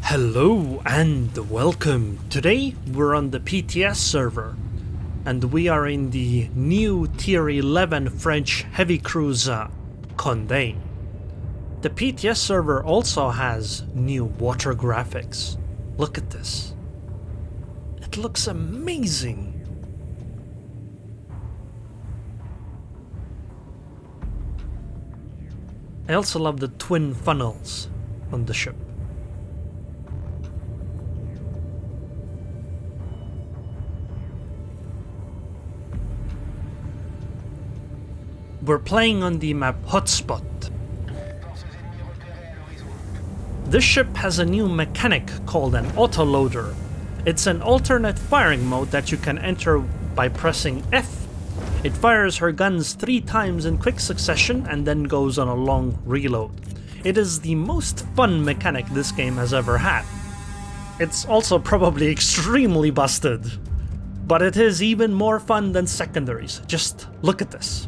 Hello and welcome. Today we're on the PTS server and we are in the new tier 11 French heavy cruiser Condé. The PTS server also has new water graphics. Look at this. It looks amazing. I also love the twin funnels on the ship. We're playing on the map Hotspot. This ship has a new mechanic called an autoloader. It's an alternate firing mode that you can enter by pressing F. It fires her guns 3 times in quick succession and then goes on a long reload. It is the most fun mechanic this game has ever had. It's also probably extremely busted, but it is even more fun than secondaries. Just look at this.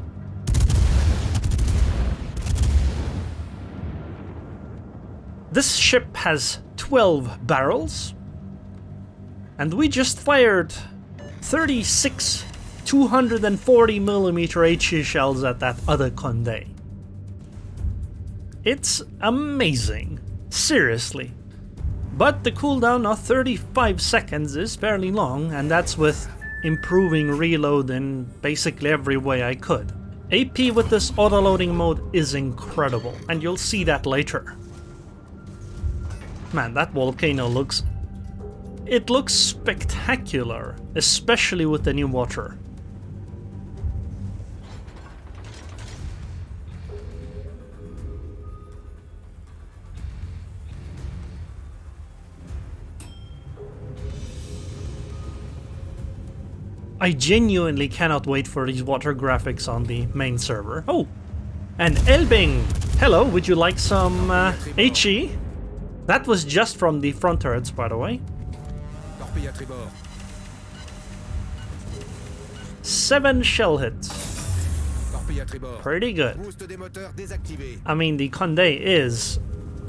This ship has 12 barrels, and we just fired 36 240mm HE shells at that other Condé. It's amazing, seriously. But the cooldown of 35 seconds is fairly long, and that's with improving reload in basically every way I could. AP with this autoloading mode is incredible, and you'll see that later. Man, that volcano looks spectacular, especially with the new water. I genuinely cannot wait for these water graphics on the main server. Oh, and Elbing! Hello, would you like some HE? That was just from the front turrets, by the way. 7 shell hits. Pretty good. I mean, the Condé is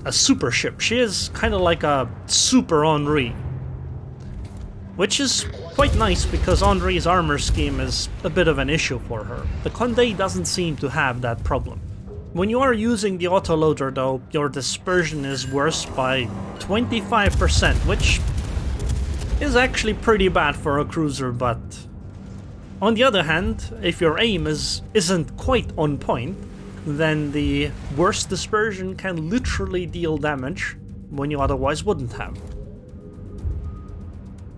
a super ship. She is kind of like a super Henri. Which is quite nice because Henri's armor scheme is a bit of an issue for her. The Condé doesn't seem to have that problem. When you are using the autoloader though, your dispersion is worse by 25%, which is actually pretty bad for a cruiser, but on the other hand, if your aim isn't quite on point, then the worst dispersion can literally deal damage when you otherwise wouldn't have.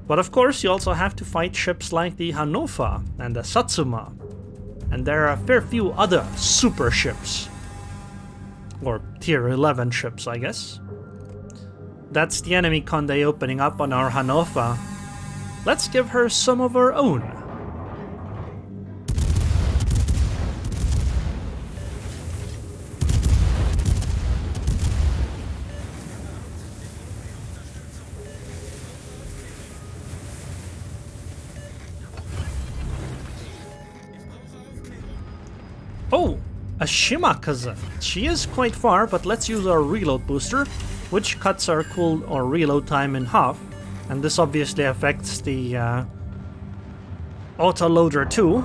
But of course, you also have to fight ships like the Hannover and the Satsuma, and there are a fair few other super ships. Or tier 11 ships, I guess. That's the enemy Conde opening up on our Hannover. Let's give her some of our own. Oh! A Shimakaze. She is quite far, but let's use our reload booster, which cuts our cool or reload time in half, and this obviously affects the autoloader too.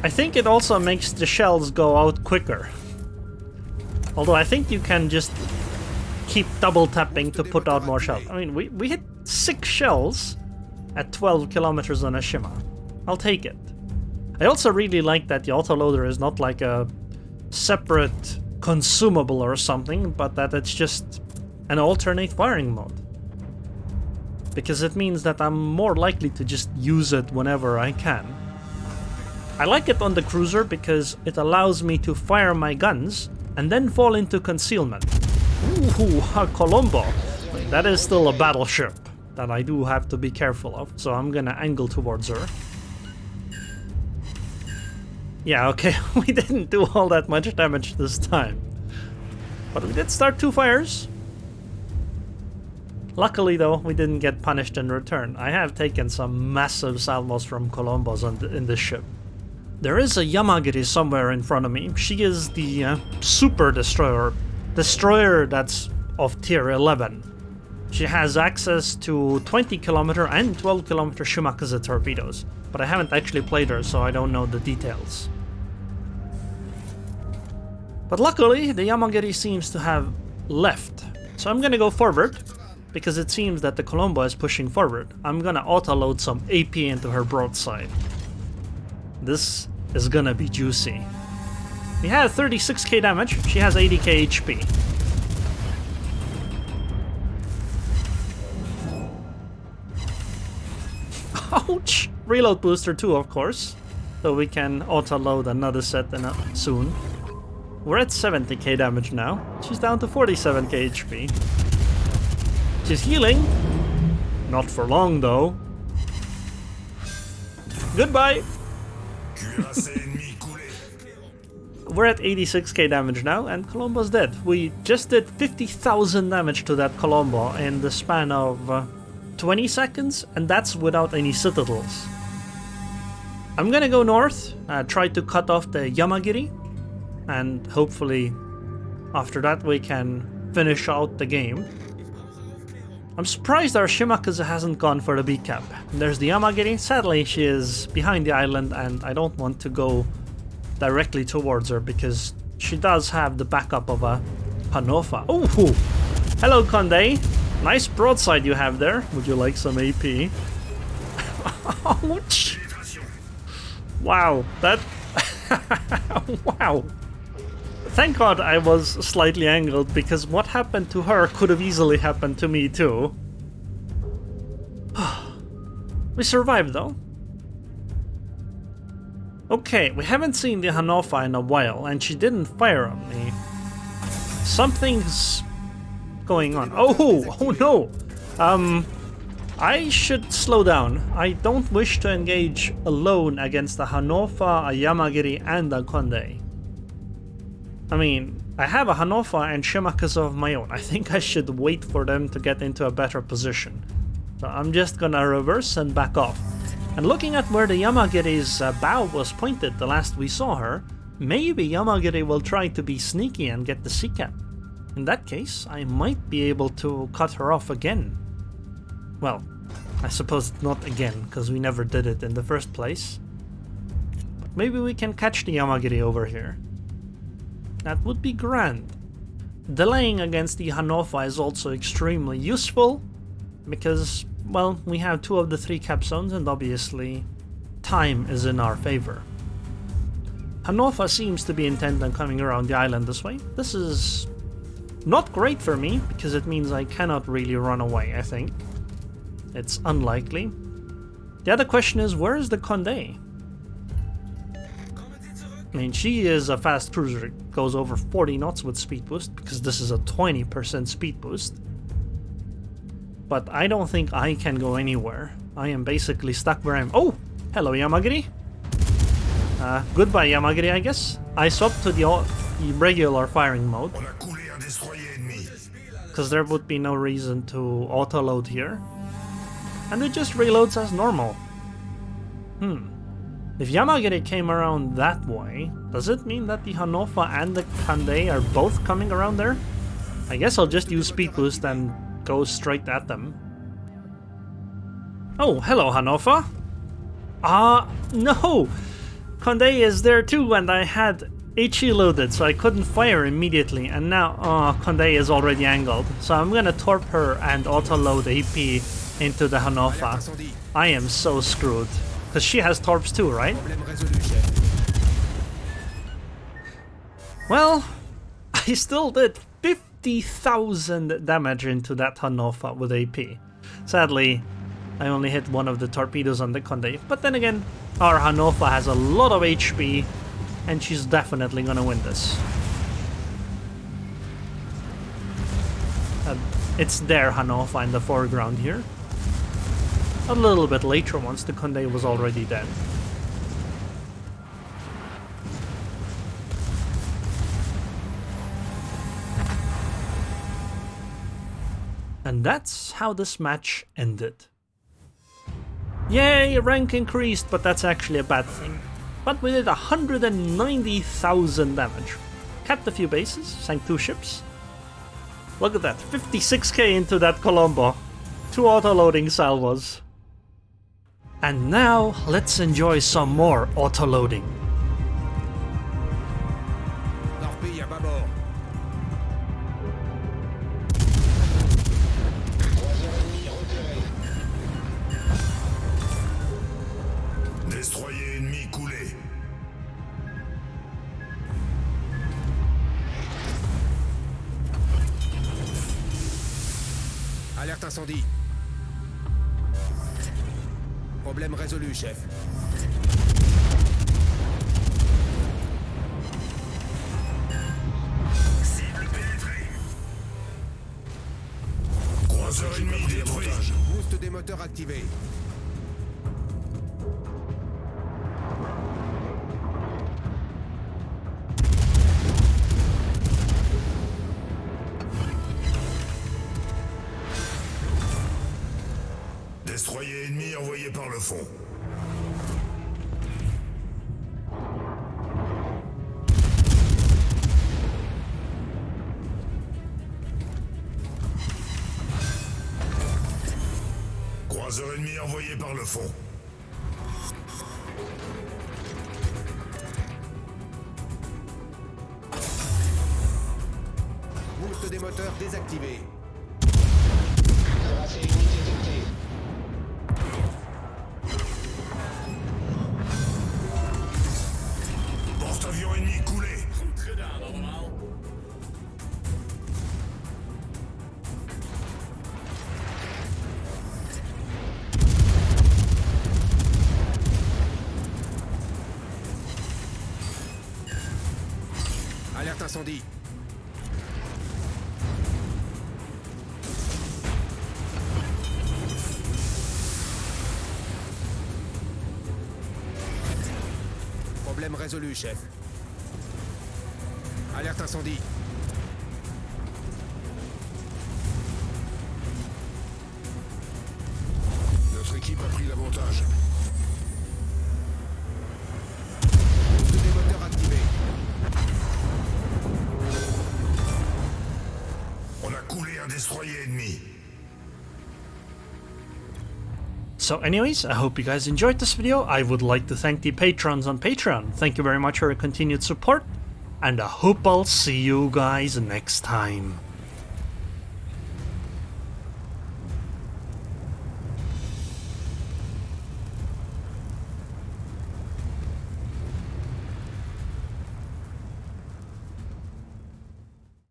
I think it also makes the shells go out quicker. Although I think you can just keep double tapping to put out more shells. I mean, we hit 6 shells at 12 kilometers on a Shima. I'll take it. I also really like that the autoloader is not like a separate consumable or something, but that it's just an alternate firing mode. Because it means that I'm more likely to just use it whenever I can. I like it on the cruiser because it allows me to fire my guns and then fall into concealment. Ooh, a Colombo. That is still a battleship that I do have to be careful of, so I'm gonna angle towards her. Yeah, okay, we didn't do all that much damage this time. But we did start 2 fires. Luckily though, we didn't get punished in return. I have taken some massive salvos from Colombos in this ship. There is a Yamagiri somewhere in front of me. She is the super destroyer. Destroyer that's of tier 11. She has access to 20 kilometer and 12 kilometer Shimakaze torpedoes. But I haven't actually played her, so I don't know the details. But luckily, the Yamagiri seems to have left. So I'm gonna go forward, because it seems that the Colombo is pushing forward. I'm gonna auto-load some AP into her broadside. This is gonna be juicy. We had 36k damage, she has 80k HP. Ouch! Reload booster too, of course. So we can auto-load another set soon. We're at 70k damage now. She's down to 47k HP. She's healing. Not for long though. Goodbye! We're at 86k damage now, and Colombo's dead. We just did 50,000 damage to that Colombo in the span of 20 seconds, and that's without any citadels. I'm gonna go north, try to cut off the Yamagiri, and hopefully after that we can finish out the game. I'm surprised our Shimakaze hasn't gone for the B cap. There's the Yamagiri. Sadly, she is behind the island, and I don't want to go directly towards her because she does have the backup of a Hanofa. Oh, hello, Condé. Nice broadside you have there. Would you like some AP? Ouch! Wow, that... wow. Thank God I was slightly angled, because what happened to her could have easily happened to me too. We survived though. Okay, we haven't seen the Hanofa in a while, and she didn't fire on me. Something's going on. Oh no! I should slow down. I don't wish to engage alone against a Hanofa, a Yamagiri, and a Condé. I mean, I have a Hanofa and Shimakaze of my own. I think I should wait for them to get into a better position. So I'm just gonna reverse and back off. And looking at where the Yamagiri's bow was pointed the last we saw her, maybe Yamagiri will try to be sneaky and get the C-cap. In that case, I might be able to cut her off again. Well, I suppose not again, because we never did it in the first place. But maybe we can catch the Yamagiri over here. That would be grand. Delaying against the Hanofa is also extremely useful, because, well, we have 2 of the 3 cap zones, and obviously time is in our favor. Hanofa seems to be intent on coming around the island this way. This is not great for me, because it means I cannot really run away, I think. It's unlikely. The other question is, where is the Condé? I mean, she is a fast cruiser. It goes over 40 knots with speed boost, because this is a 20% speed boost. But I don't think I can go anywhere. I am basically stuck where I'm... Oh! Hello, Yamagiri. Goodbye, Yamagiri, I guess. I swapped to the regular firing mode, because there would be no reason to auto-load here. And it just reloads as normal. If Yamagiri came around that way, does it mean that the Hanofa and the Condé are both coming around there? I guess I'll just use speed boost and go straight at them. Oh, hello, Hanofa. No! Condé is there too, and I had HE loaded, so I couldn't fire immediately, and now, Condé is already angled. So I'm gonna torp her and auto-load AP into the Hanofa. I am so screwed. Because she has torps too, right? Well, I still did 50,000 damage into that Hanofa with AP. Sadly, I only hit 1 of the torpedoes on the Condé. But then again, our Hanofa has a lot of HP, and she's definitely gonna win this. It's their Hanofa in the foreground here. A little bit later once the Condé was already dead. And that's how this match ended. Yay, rank increased, but that's actually a bad thing. but we did 190,000 damage. Capped a few bases, sank 2 ships. Look at that, 56k into that Colombo. 2 auto-loading salvos. And now, let's enjoy some more auto-loading. Torpille à bâbord. Destroyer ennemi coulé. Alerte incendie. Problème résolu, chef. Cible pénétrée. Croiseur ennemi détruit. Boost des moteurs activé. Destroyer ennemi envoyé par le fond. Croiseur ennemi envoyé par le fond. Boost des moteurs désactivé. Porte-avions ennemi coulé. Alerte incendie. Problème résolu, chef. Alerte incendie. Notre équipe a pris l'avantage. Boost des moteurs activé. On a coulé un destroyer ennemi. So anyways, I hope you guys enjoyed this video. I would like to thank the patrons on Patreon. Thank you very much for your continued support, and I hope I'll see you guys next time.